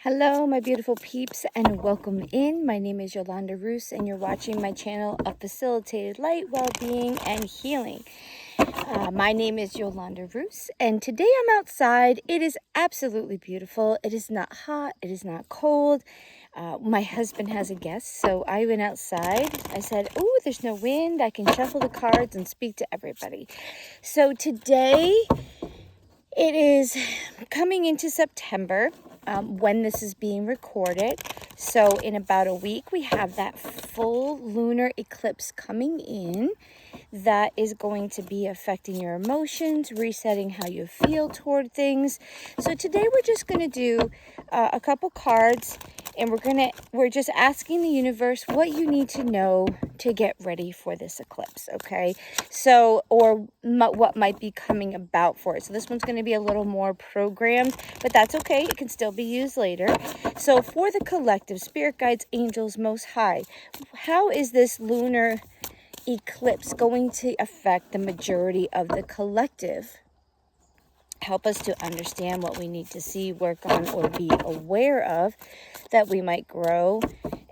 Hello, my beautiful peeps, and welcome in. My name is Yolanda Roos, and you're watching my channel of Facilitated Light, Well-Being, and Healing. My name is Yolanda Roos, and today I'm outside. It is absolutely beautiful. It is not hot. It is not cold. My husband has a guest, so I went outside. I said, "Oh, there's no wind. I can shuffle the cards and speak to everybody." So today, it is coming into September. When this is being recorded. So in about a week, we have that full lunar eclipse coming in that is going to be affecting your emotions, resetting how you feel toward things. So today we're just going to do a couple cards, and we're just asking the universe what you need to know to get ready for this eclipse, okay? So, or what might be coming about for it. So this one's going to be a little more programmed, but that's okay. It can still be used later. So for the collective, spirit guides, angels, most high, how is this lunar eclipse going to affect the majority of the collective? Help us to understand what we need to see, work on, or be aware of, that we might grow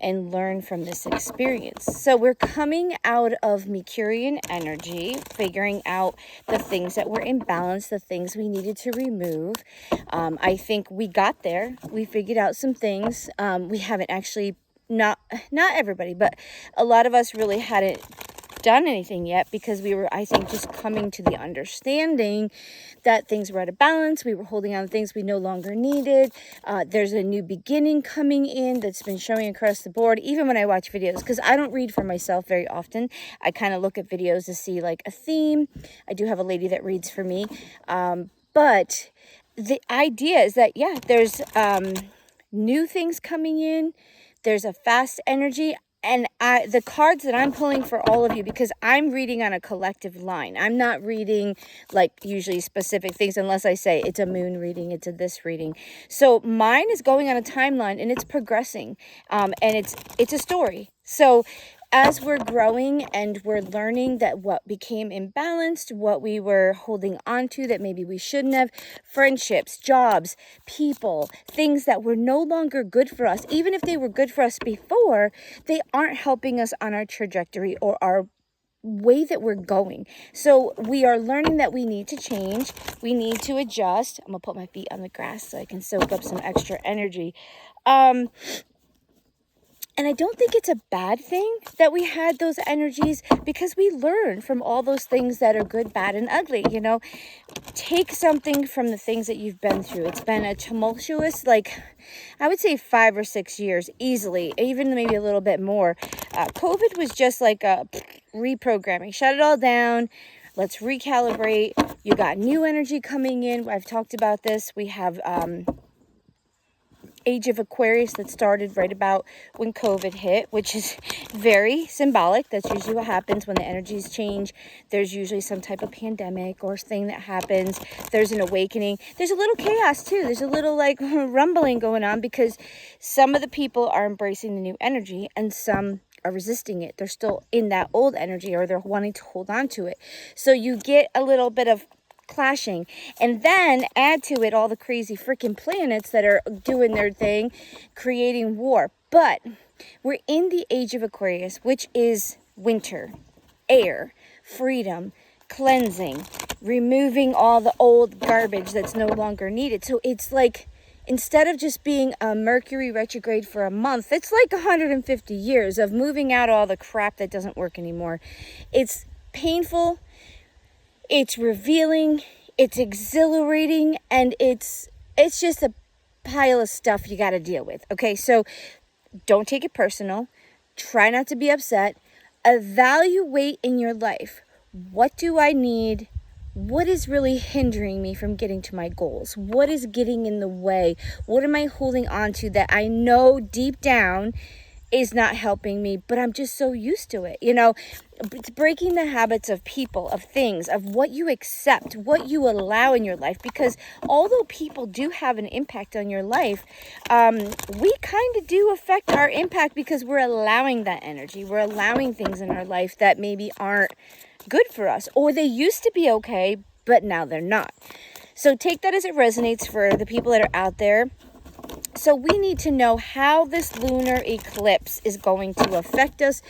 and learn from this experience. So we're coming out of Mercurian energy, figuring out the things that were imbalanced, the things we needed to remove. I think we got there. We figured out some things. We haven't actually, not everybody, but a lot of us really hadn't done anything yet because we were, I think, just coming to the understanding that things were out of balance. We were holding on to things we no longer needed. There's a new beginning coming in that's been showing across the board, even when I watch videos, because I don't read for myself very often. I kind of look at videos to see like a theme. I do have a lady that reads for me. But the idea is that, yeah, there's new things coming in. There's a fast energy. And the cards that I'm pulling for all of you, because I'm reading on a collective line. I'm not reading like usually specific things unless I say it's a moon reading, it's a this reading. So mine is going on a timeline and it's progressing. And it's a story. So as we're growing and we're learning that what became imbalanced, what we were holding on to that maybe we shouldn't have, friendships, jobs, people, things that were no longer good for us, even if they were good for us before, they aren't helping us on our trajectory or our way that we're going. So we are learning that we need to change. We need to adjust. I'm going to put my feet on the grass so I can soak up some extra energy. And I don't think it's a bad thing that we had those energies, because we learn from all those things that are good, bad, and ugly. You know, take something from the things that you've been through. It's been a tumultuous, like, I would say 5 or 6 years easily, even maybe a little bit more. COVID was just like a reprogramming. Shut it all down. Let's recalibrate. You got new energy coming in. I've talked about this. We have Age of Aquarius that started right about when COVID hit, which is very symbolic. That's usually what happens when the energies change. There's usually some type of pandemic or thing that happens. There's an awakening. There's a little chaos too. There's a little like rumbling going on, because some of the people are embracing the new energy and some are resisting it. They're still in that old energy, or they're wanting to hold on to it. So you get a little bit of clashing, and then add to it all the crazy freaking planets that are doing their thing, creating war. But we're in the Age of Aquarius, which is winter, air, freedom, cleansing, removing all the old garbage that's no longer needed. So it's like, instead of just being a Mercury retrograde for a month, it's like 150 years of moving out all the crap that doesn't work anymore. It's painful. It's revealing, it's exhilarating, and it's just a pile of stuff you got to deal with. Okay, so don't take it personal. Try not to be upset. Evaluate in your life. What do I need? What is really hindering me from getting to my goals? What is getting in the way? What am I holding on to that I know deep down is not helping me, but I'm just so used to it? You know, it's breaking the habits of people, of things, of what you accept, what you allow in your life. Because although people do have an impact on your life, we kind of do affect our impact because we're allowing that energy. We're allowing things in our life that maybe aren't good for us, or they used to be okay, but now they're not. So take that as it resonates for the people that are out there. So we need to know how this lunar eclipse is going to affect us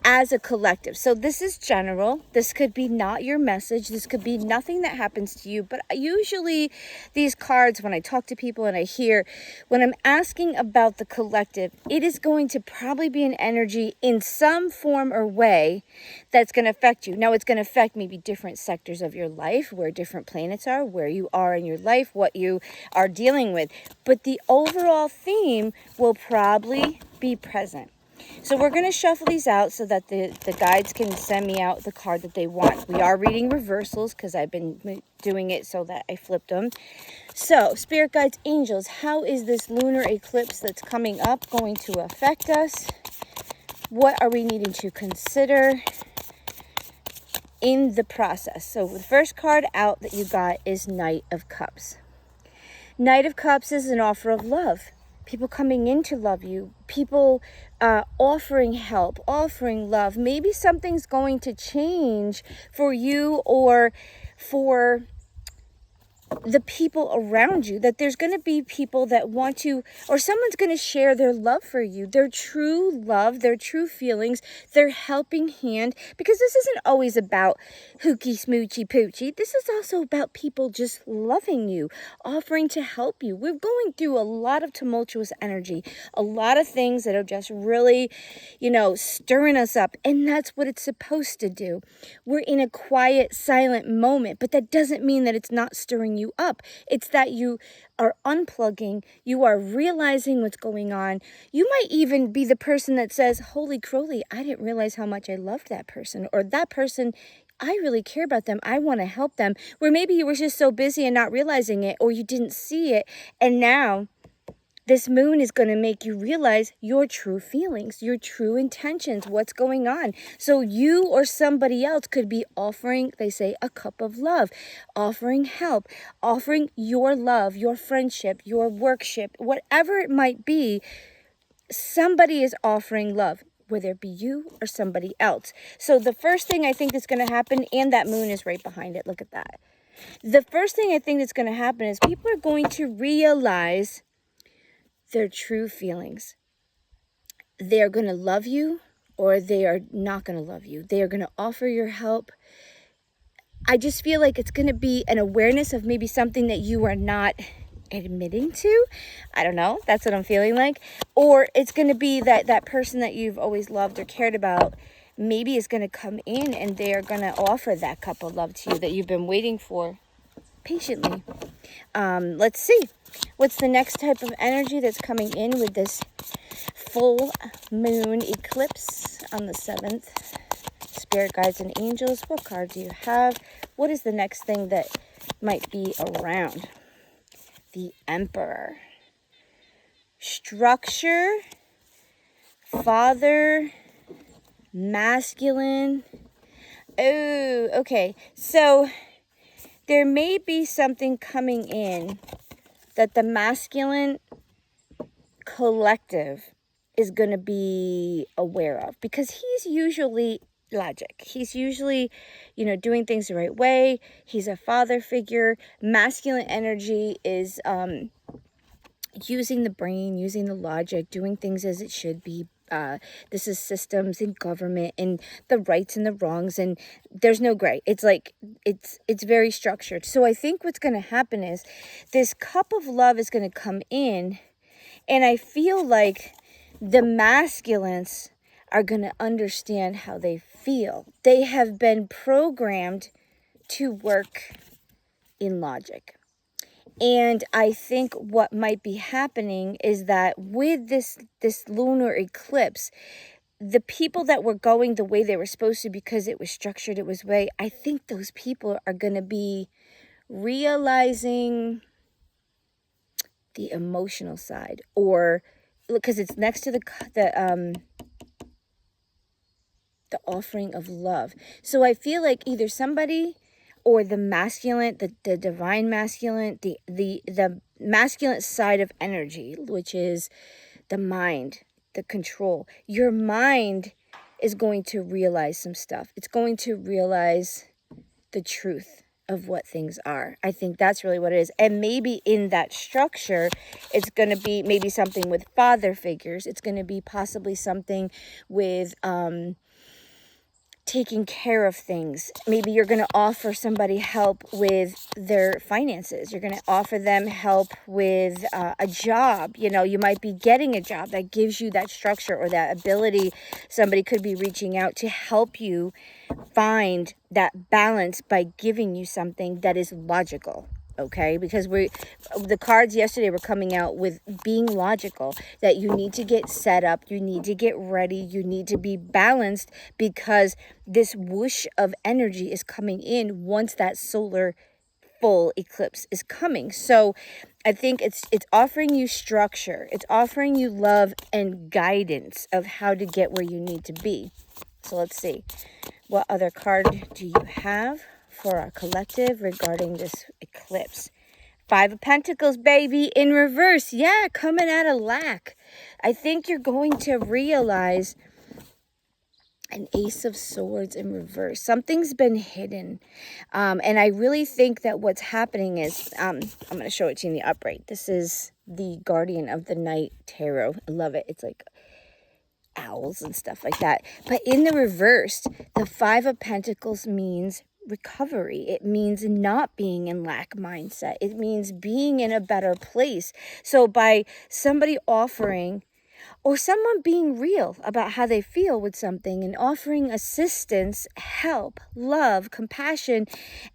as a collective. So this is general. This could be not your message. This could be nothing that happens to you. But usually these cards, when I talk to people and I hear, when I'm asking about the collective, it is going to probably be an energy in some form or way that's going to affect you. Now, it's going to affect maybe different sectors of your life, where different planets are, where you are in your life, what you are dealing with. But the overall theme will probably be present. So we're going to shuffle these out so that the guides can send me out the card that they want. We are reading reversals because I've been doing it so that I flipped them. So, spirit guides, angels, how is this lunar eclipse that's coming up going to affect us? What are we needing to consider in the process? So the first card out that you got is Knight of Cups. Knight of Cups is an offer of love. People coming in to love you. People offering help, offering love. Maybe something's going to change for you or for the people around you, that there's going to be people that want to, or someone's going to share their love for you, their true love, their true feelings, their helping hand, because this isn't always about hooky smoochy poochie. This is also about people just loving you, offering to help you. We're going through a lot of tumultuous energy, a lot of things that are just really, stirring us up, and that's what it's supposed to do. We're in a quiet, silent moment, but that doesn't mean that it's not stirring you up. It's that you are unplugging, you are realizing what's going on. You might even be the person that says, holy crowley, I didn't realize how much I loved that person, or that person, I really care about them, I want to help them. Where maybe you were just so busy and not realizing it, or you didn't see it, and now this moon is going to make you realize your true feelings, your true intentions, what's going on. So you or somebody else could be offering, they say, a cup of love, offering help, offering your love, your friendship, your workship, whatever it might be. Somebody is offering love, whether it be you or somebody else. So the first thing I think that's going to happen, and that moon is right behind it, look at that. The first thing I think that's going to happen is people are going to realize their true feelings. They're going to love you, or they are not going to love you. They are going to offer your help. I just feel like it's going to be an awareness of maybe something that you are not admitting to. I don't know. That's what I'm feeling like. Or it's going to be that person that you've always loved or cared about maybe is going to come in, and they are going to offer that cup of love to you that you've been waiting for patiently. Let's see. What's the next type of energy that's coming in with this full moon eclipse on the 7th? Spirit guides and angels, what card do you have? What is the next thing that might be around? The Emperor. Structure, father, masculine. Oh, okay. So there may be something coming in that the masculine collective is going to be aware of, because he's usually logic. He's usually, doing things the right way. He's a father figure. Masculine energy is using the brain, using the logic, doing things as it should be. This is systems and government and the rights and the wrongs, and there's no gray. It's like it's very structured. So I think what's going to happen is this cup of love is going to come in, and I feel like the masculines are going to understand how they feel. They have been programmed to work in logic. And I think what might be happening is that with this lunar eclipse, the people that were going the way they were supposed to because it was structured, it was way, I think those people are going to be realizing the emotional side, or because it's next to the offering of love. So I feel like either somebody or the masculine, the divine masculine, the masculine side of energy, which is the mind, the control. Your mind is going to realize some stuff. It's going to realize the truth. of what things are. I think that's really what it is. And maybe in that structure, it's going to be maybe something with father figures. It's going to be possibly something with taking care of things. Maybe you're going to offer somebody help with their finances. You're going to offer them help with a job. You know, you might be getting a job that gives you that structure or that ability. Somebody could be reaching out to help you find that balance by giving you something that is logical. Okay, because the cards yesterday were coming out with being logical, that you need to get set up, you need to get ready, you need to be balanced, because this whoosh of energy is coming in once that solar full eclipse is coming. So I think it's offering you structure, it's offering you love and guidance of how to get where you need to be. So let's see, what other card do you have for our collective regarding this eclipse? 5 of Pentacles, baby, in reverse. Yeah, coming out of lack. I think you're going to realize an Ace of Swords in reverse. Something's been hidden. And I really think that what's happening is, I'm going to show it to you in the upright. This is the Guardian of the Night Tarot. I love it. It's like owls and stuff like that. But in the reverse, the 5 of Pentacles means recovery. It means not being in lack mindset. It means being in a better place. So by somebody offering, or someone being real about how they feel with something and offering assistance, help, love, compassion,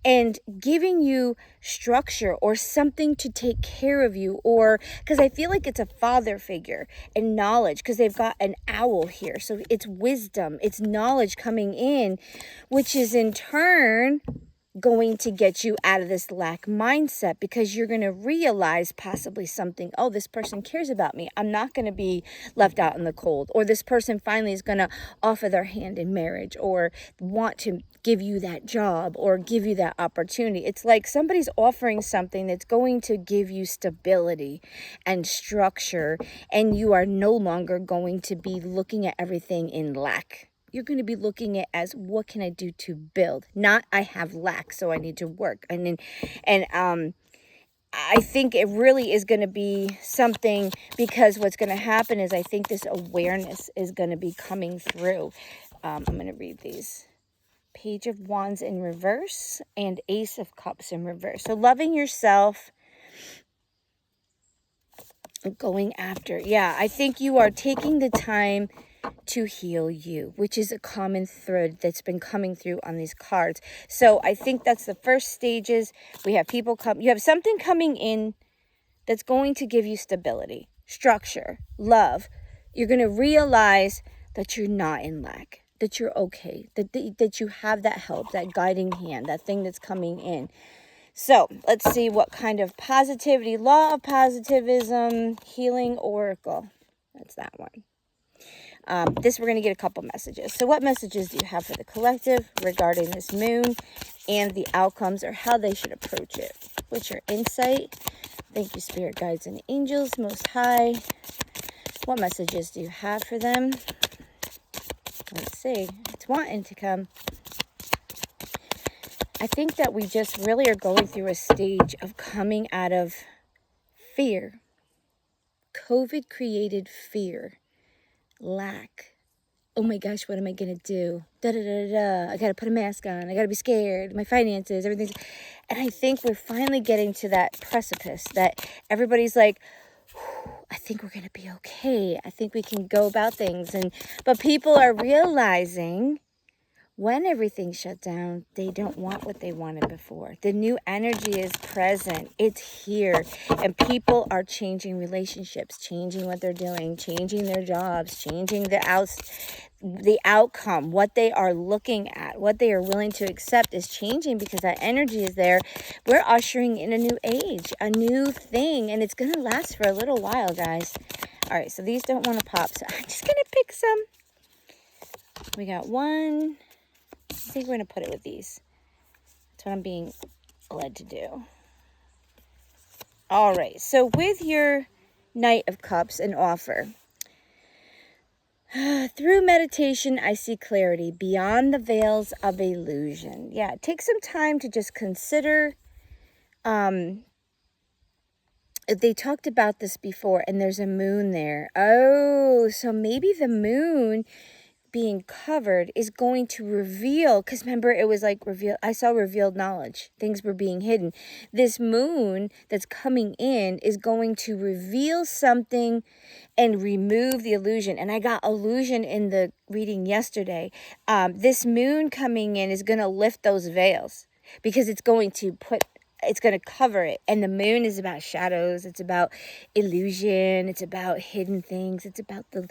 and giving you structure or something to take care of you, or because I feel like it's a father figure and knowledge, because they've got an owl here. So it's wisdom, it's knowledge coming in, which is in turn going to get you out of this lack mindset, because you're going to realize possibly something. Oh, this person cares about me. I'm not going to be left out in the cold. Or this person finally is going to offer their hand in marriage, or want to give you that job or give you that opportunity. It's like somebody's offering something that's going to give you stability and structure, and you are no longer going to be looking at everything in lack. You're going to be looking at as, what can I do to build? Not, I have lack, so I need to work. And I think it really is going to be something, because what's going to happen is I think this awareness is going to be coming through. I'm going to read these. Page of Wands in reverse and Ace of Cups in reverse. So loving yourself, going after. Yeah, I think you are taking the time to heal you, which is a common thread that's been coming through on these cards. So I think that's the first stages. We have people come, you have something coming in that's going to give you stability, structure, love. You're going to realize that you're not in lack, that you're okay, that you have that help, that guiding hand, that thing that's coming in. So let's see what kind of positivity, law of positivism, healing oracle. That's that one. We're going to get a couple messages. So what messages do you have for the collective regarding this moon and the outcomes, or how they should approach it? What's your insight? Thank you, spirit guides and angels, most high. What messages do you have for them? Let's see. It's wanting to come. I think that we just really are going through a stage of coming out of fear. COVID created fear. Lack. Oh my gosh, what am I going to do? I got to put a mask on. I got to be scared. My finances, everything's... And I think we're finally getting to that precipice that everybody's like, I think we're going to be okay. I think we can go about things. But people are realizing, when everything shut down, they don't want what they wanted before. The new energy is present. It's here. And people are changing relationships, changing what they're doing, changing their jobs, changing the outcome, what they are looking at, what they are willing to accept is changing, because that energy is there. We're ushering in a new age, a new thing, and it's going to last for a little while, guys. All right, so these don't want to pop, so I'm just going to pick some. We got one. I think we're going to put it with these. That's what I'm being led to do. All right. So with your Knight of Cups and offer, Through meditation, I see clarity beyond the veils of illusion. Yeah, take some time to just consider. They talked about this before, and there's a moon there. Oh, so maybe the moon being covered is going to reveal, because remember, it was like I saw revealed knowledge. Things were being hidden. This moon that's coming in is going to reveal something and remove the illusion. And I got illusion in the reading yesterday. This moon coming in is going to lift those veils, because it's going to cover it. And the moon is about shadows. It's about illusion. It's about hidden things. It's about the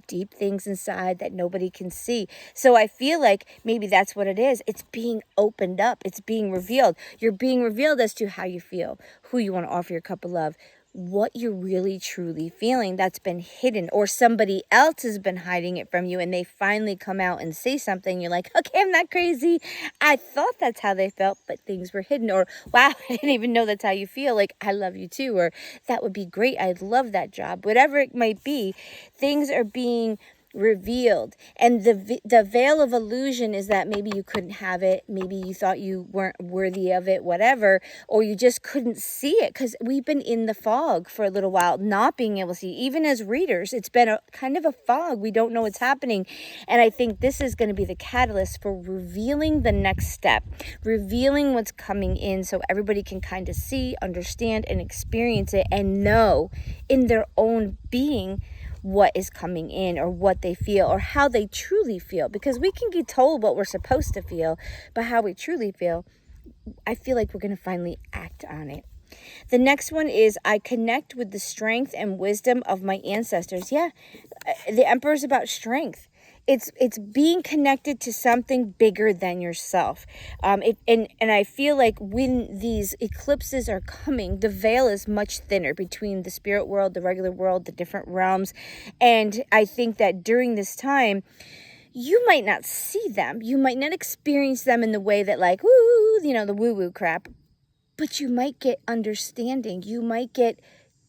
deep things inside that nobody can see. So I feel like maybe that's what it is. It's being opened up. It's being revealed. You're being revealed as to how you feel, who you want to offer your cup of love, what you're really truly feeling that's been hidden, or somebody else has been hiding it from you, and they finally come out and say something. You're like, okay, I'm not crazy. I thought that's how they felt, but things were hidden. Or, wow, I didn't even know that's how you feel. Like, I love you too. Or, that would be great. I'd love that job. Whatever it might be, things are being revealed. And the veil of illusion is that maybe you couldn't have it, maybe you thought you weren't worthy of it, whatever, or you just couldn't see it, because we've been in the fog for a little while, not being able to see. Even as readers, it's been a kind of a fog. We don't know what's happening. And I think this is going to be the catalyst for revealing the next step, revealing what's coming in, so everybody can kind of see, understand, and experience it, and know in their own being what is coming in, or what they feel, or how they truly feel. Because we can get told what we're supposed to feel, but how we truly feel, I feel like we're going to finally act on it. The next one is, I connect with the strength and wisdom of my ancestors. Yeah, the Emperor is about strength. It's being connected to something bigger than yourself. And I feel like when these eclipses are coming, the veil is much thinner between the spirit world, the regular world, the different realms. And I think that during this time, you might not see them. You might not experience them in the way that, like, woo, the woo-woo crap. But you might get understanding. You might get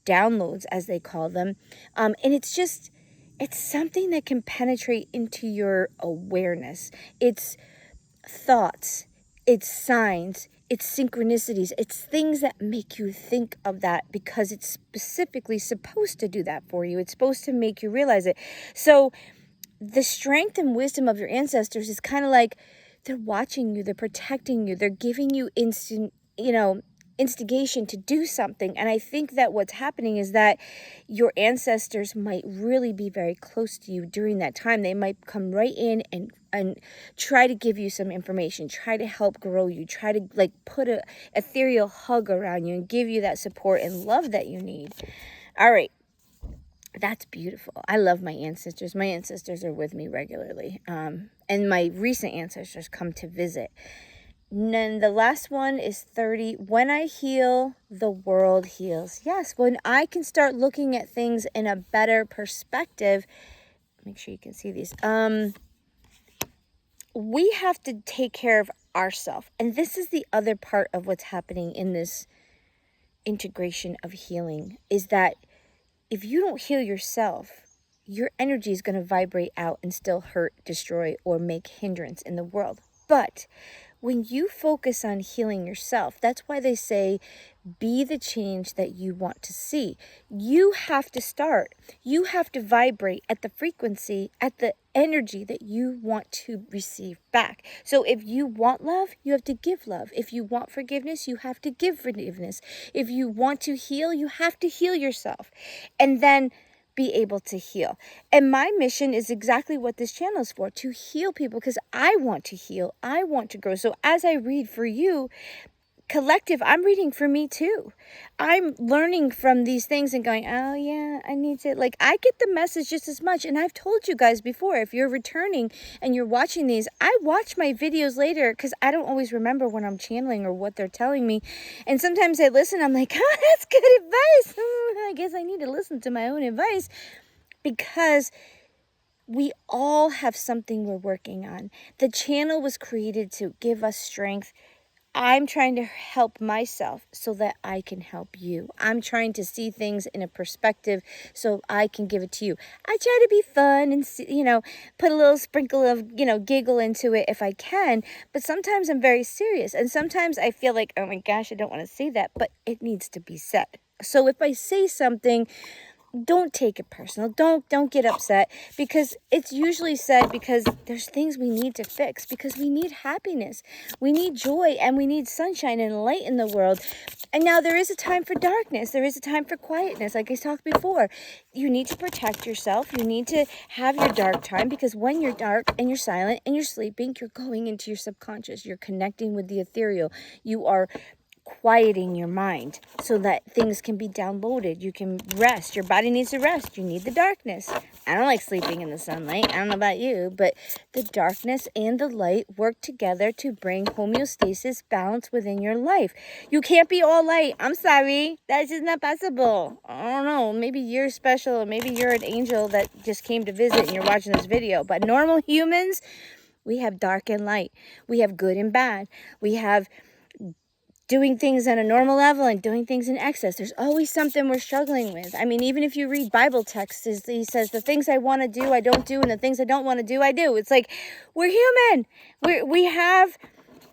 downloads, as they call them. And it's something that can penetrate into your awareness. It's thoughts, it's signs, it's synchronicities, it's things that make you think of that, because it's specifically supposed to do that for you. It's supposed to make you realize it. So the strength and wisdom of your ancestors is kind of like, they're watching you, they're protecting you, they're giving you instigation to do something. And I think that what's happening is that your ancestors might really be very close to you during that time. They might come right in and try to give you some information, try to help grow you, try to like put a ethereal hug around you and give you that support and love that you need. All right. That's beautiful. I love my ancestors. My ancestors are with me regularly. And my recent ancestors come to visit. And then the last one is 30. When I heal, the world heals. Yes, when I can start looking at things in a better perspective. Make sure you can see these. We have to take care of ourselves. And this is the other part of what's happening in this integration of healing, is that if you don't heal yourself, your energy is going to vibrate out and still hurt, destroy, or make hindrance in the world. But when you focus on healing yourself, that's why they say, be the change that you want to see. You have to start. You have to vibrate at the frequency, at the energy that you want to receive back. So if you want love, you have to give love. If you want forgiveness, you have to give forgiveness. If you want to heal, you have to heal yourself. And then be able to heal. And my mission is exactly what this channel is for, to heal people, because I want to heal. I want to grow. So as I read for you, collective, I'm reading for me too. I'm learning from these things and going, oh yeah, I need to, like, I get the message just as much. And I've told you guys before, if you're returning and you're watching these, I watch my videos later because I don't always remember when I'm channeling or what they're telling me. And sometimes I listen, I'm like, oh, that's good advice. I guess I need to listen to my own advice, because we all have something we're working on. The channel was created to give us strength. I'm trying to help myself so that I can help you. I'm trying to see things in a perspective so I can give it to you. I try to be fun and, put a little sprinkle of, giggle into it if I can. But sometimes I'm very serious. And sometimes I feel like, oh my gosh, I don't want to say that, but it needs to be said. So if I say something, don't take it personal. Don't get upset, because it's usually said because there's things we need to fix, because we need happiness, we need joy, and we need sunshine and light in the world. And now there is a time for darkness. There is a time for quietness. Like I talked before, you need to protect yourself. You need to have your dark time, because when you're dark and you're silent and you're sleeping, you're going into your subconscious. You're connecting with the ethereal. You are quieting your mind so that things can be downloaded. You can rest. Your body needs to rest. You need the darkness. I don't like sleeping in the sunlight. I don't know about you, but the darkness and the light work together to bring homeostasis, balance within your life. You can't be all light. I'm sorry. That's just not possible. I don't know. Maybe you're special. Maybe you're an angel that just came to visit and you're watching this video. But normal humans, we have dark and light. We have good and bad. We have doing things on a normal level and doing things in excess. There's always something we're struggling with. I mean, even if you read Bible texts, he says, the things I want to do, I don't do, and the things I don't want to do, I do. It's like, we're human. We have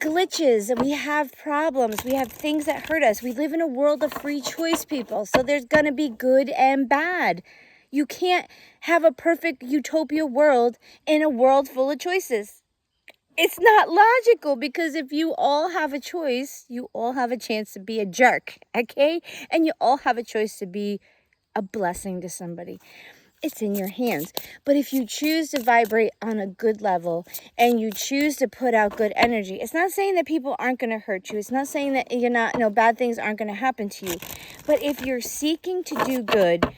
glitches, we have problems, we have things that hurt us. We live in a world of free choice, people. So there's going to be good and bad. You can't have a perfect utopia world in a world full of choices. It's not logical, because if you all have a choice, you all have a chance to be a jerk, okay? And you all have a choice to be a blessing to somebody. It's in your hands. But if you choose to vibrate on a good level and you choose to put out good energy, it's not saying that people aren't going to hurt you. It's not saying that bad things aren't going to happen to you. But if you're seeking to do good,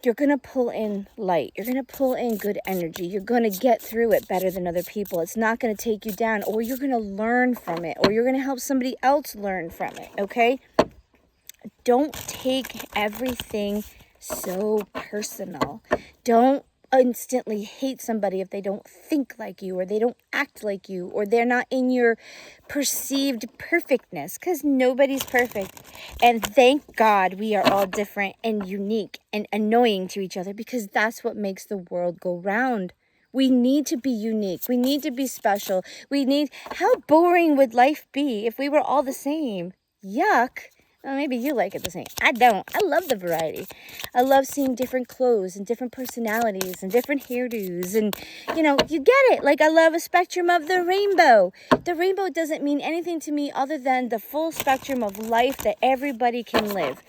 you're going to pull in light. You're going to pull in good energy. You're going to get through it better than other people. It's not going to take you down, or you're going to learn from it, or you're going to help somebody else learn from it, okay? Don't take everything so personal. Don't instantly hate somebody if they don't think like you, or they don't act like you, or they're not in your perceived perfectness, because nobody's perfect. And thank God we are all different and unique and annoying to each other, because that's what makes the world go round. We need to be unique. We need to be special. How boring would life be if we were all the same? Yuck. Well, maybe you like it the same. I don't. I love the variety. I love seeing different clothes and different personalities and different hairdos. And, you get it. Like, I love a spectrum of the rainbow. The rainbow doesn't mean anything to me other than the full spectrum of life that everybody can live.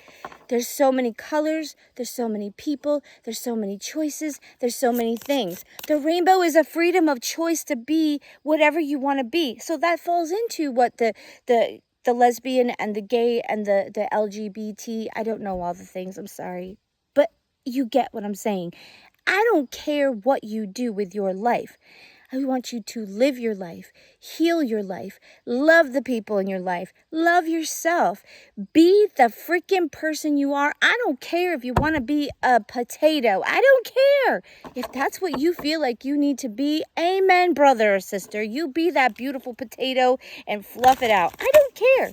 There's so many colors. There's so many people. There's so many choices. There's so many things. The rainbow is a freedom of choice to be whatever you want to be. So that falls into what the lesbian and the gay and the LGBT, I don't know all the things, I'm sorry. But you get what I'm saying. I don't care what you do with your life. I want you to live your life, heal your life, love the people in your life, love yourself, be the freaking person you are. I don't care if you want to be a potato. I don't care. If that's what you feel like you need to be, amen, brother or sister. You be that beautiful potato and fluff it out. I don't care.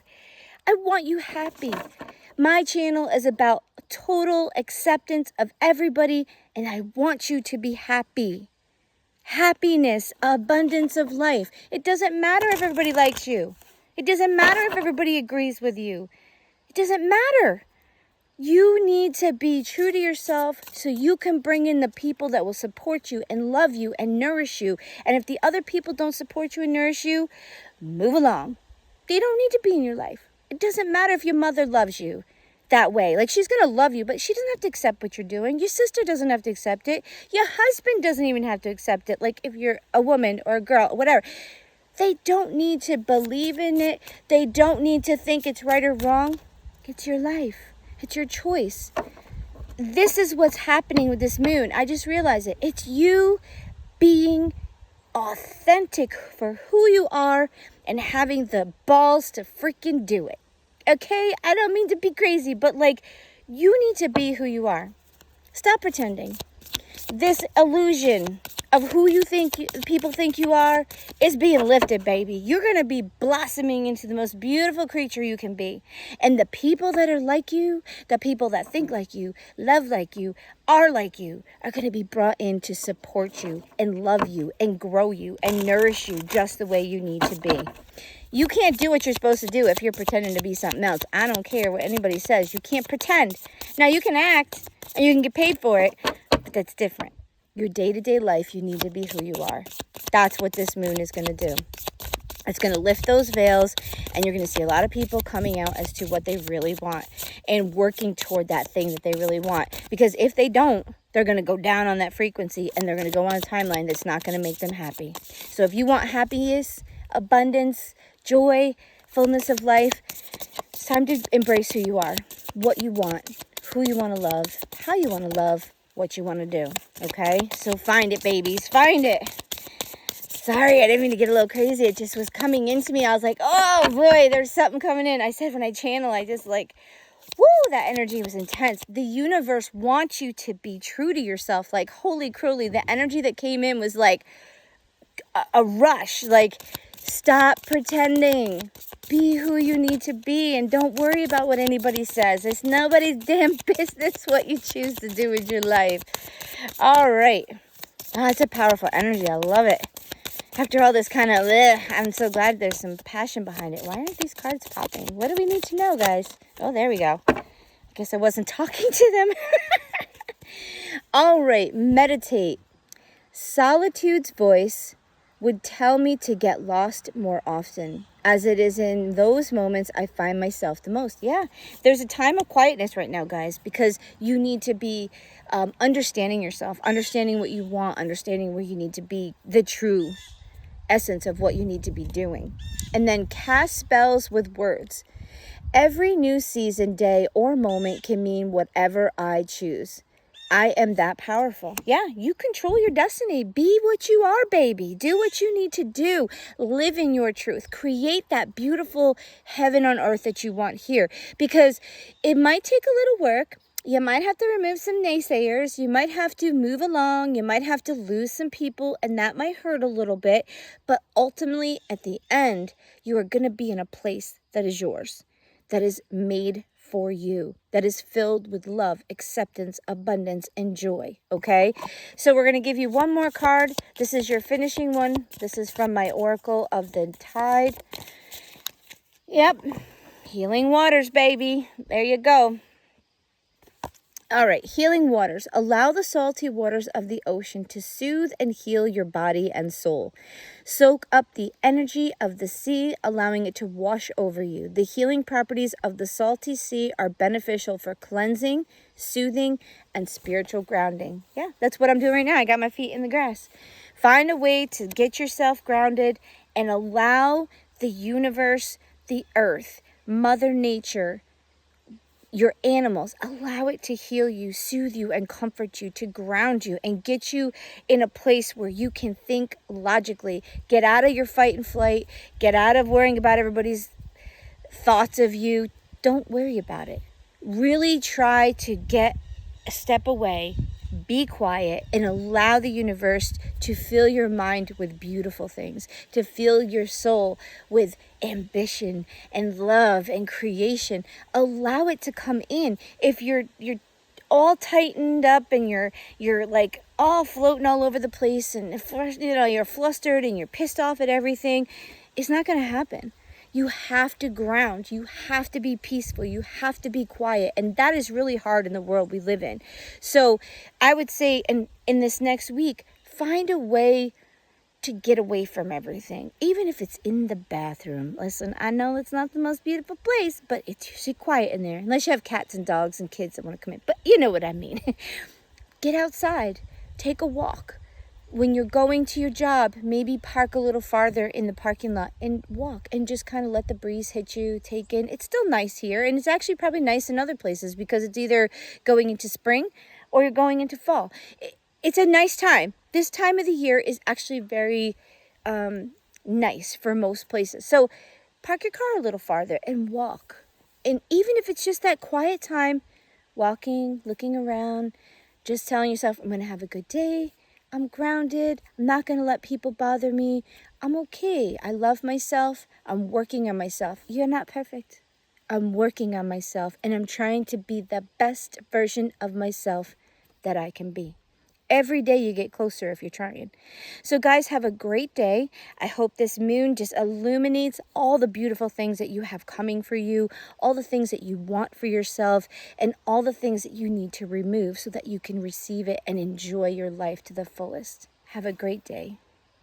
I want you happy. My channel is about total acceptance of everybody, and I want you to be happy. Happiness, abundance of life. It doesn't matter if everybody likes you. It doesn't matter if everybody agrees with you. It doesn't matter. You need to be true to yourself so you can bring in the people that will support you and love you and nourish you. And if the other people don't support you and nourish you, move along. They don't need to be in your life. It doesn't matter if your mother loves you that way. Like, she's going to love you, but she doesn't have to accept what you're doing. Your sister doesn't have to accept it. Your husband doesn't even have to accept it. Like, if you're a woman or a girl or whatever, they don't need to believe in it. They don't need to think it's right or wrong. It's your life. It's your choice. This is what's happening with this moon. I just realized it. It's you being authentic for who you are and having the balls to freaking do it. Okay, I don't mean to be crazy, but you need to be who you are. Stop pretending. This illusion of who you think people think you are is being lifted, baby. You're going to be blossoming into the most beautiful creature you can be. And the people that are like you, the people that think like you, love like you, are like you, are going to be brought in to support you and love you and grow you and nourish you just the way you need to be. You can't do what you're supposed to do if you're pretending to be something else. I don't care what anybody says. You can't pretend. Now, you can act and you can get paid for it, but that's different. Your day-to-day life, you need to be who you are. That's what this moon is going to do. It's going to lift those veils, and you're going to see a lot of people coming out as to what they really want and working toward that thing that they really want. Because if they don't, they're going to go down on that frequency, and they're going to go on a timeline that's not going to make them happy. So if you want happiness, abundance, joy, fullness of life, it's time to embrace who you are, what you want, who you want to love, how you want to love, what you want to do. Okay? So find it, babies. Find it. Sorry, I didn't mean to get a little crazy. It just was coming into me. I was like, oh boy, there's something coming in. I said when I channel, I just like, woo, that energy was intense. The universe wants you to be true to yourself. Like, holy crowly, the energy that came in was like a rush. Like, stop pretending. Be who you need to be, and don't worry about what anybody says. It's nobody's damn business what you choose to do with your life. All right. Oh, it's a powerful energy. I love it. After all this kind of, I'm so glad there's some passion behind it. Why aren't these cards popping? What do we need to know, guys? Oh, there we go. I guess I wasn't talking to them. All right. Meditate. Solitude's voice would tell me to get lost more often, as it is in those moments I find myself the most. Yeah, there's a time of quietness right now, guys, because you need to be understanding yourself, understanding what you want, understanding where you need to be, the true essence of what you need to be doing. And then cast spells with words. Every new season, day, or moment can mean whatever I choose. I am that powerful. Yeah, you control your destiny. Be what you are, baby. Do what you need to do. Live in your truth. Create that beautiful heaven on earth that you want here. Because it might take a little work. You might have to remove some naysayers. You might have to move along. You might have to lose some people, and that might hurt a little bit. But ultimately, at the end, you are going to be in a place that is yours, that is made for you, that is filled with love, acceptance, abundance, and joy. Okay, so we're going to give you one more card. This is your finishing one. This is from my Oracle of the Tide. Yep, healing waters, baby. There you go. All right, healing waters. Allow the salty waters of the ocean to soothe and heal your body and soul. Soak up the energy of the sea, allowing it to wash over you. The healing properties of the salty sea are beneficial for cleansing, soothing, and spiritual grounding. Yeah, that's what I'm doing right now. I got my feet in the grass. Find a way to get yourself grounded and allow the universe, the earth, Mother Nature, your animals, allow it to heal you, soothe you, and comfort you, to ground you, and get you in a place where you can think logically. Get out of your fight and flight. Get out of worrying about everybody's thoughts of you. Don't worry about it. Really try to get a step away, be quiet, and allow the universe to fill your mind with beautiful things, to fill your soul with ambition and love and creation. Allow it to come in. If you're all tightened up and you're like all floating all over the place, and you're flustered and you're pissed off at everything, it's not going to happen. You have to ground. You have to be peaceful. You have to be quiet. And that is really hard in the world we live in. So I would say in this next week, find a way to get away from everything, even if it's in the bathroom. Listen, I know it's not the most beautiful place, but it's usually quiet in there, unless you have cats and dogs and kids that want to come in. But you know what I mean. Get outside. Take a walk. When you're going to your job, maybe park a little farther in the parking lot and walk and just kind of let the breeze hit you, take in. It's still nice here, and it's actually probably nice in other places because it's either going into spring or you're going into fall. It's a nice time. This time of the year is actually very nice for most places. So park your car a little farther and walk. And even if it's just that quiet time, walking, looking around, just telling yourself, I'm going to have a good day. I'm grounded. I'm not going to let people bother me. I'm okay. I love myself. I'm working on myself. You're not perfect. I'm working on myself, and I'm trying to be the best version of myself that I can be. Every day you get closer if you're trying. So guys, have a great day. I hope this moon just illuminates all the beautiful things that you have coming for you, all the things that you want for yourself, and all the things that you need to remove so that you can receive it and enjoy your life to the fullest. Have a great day.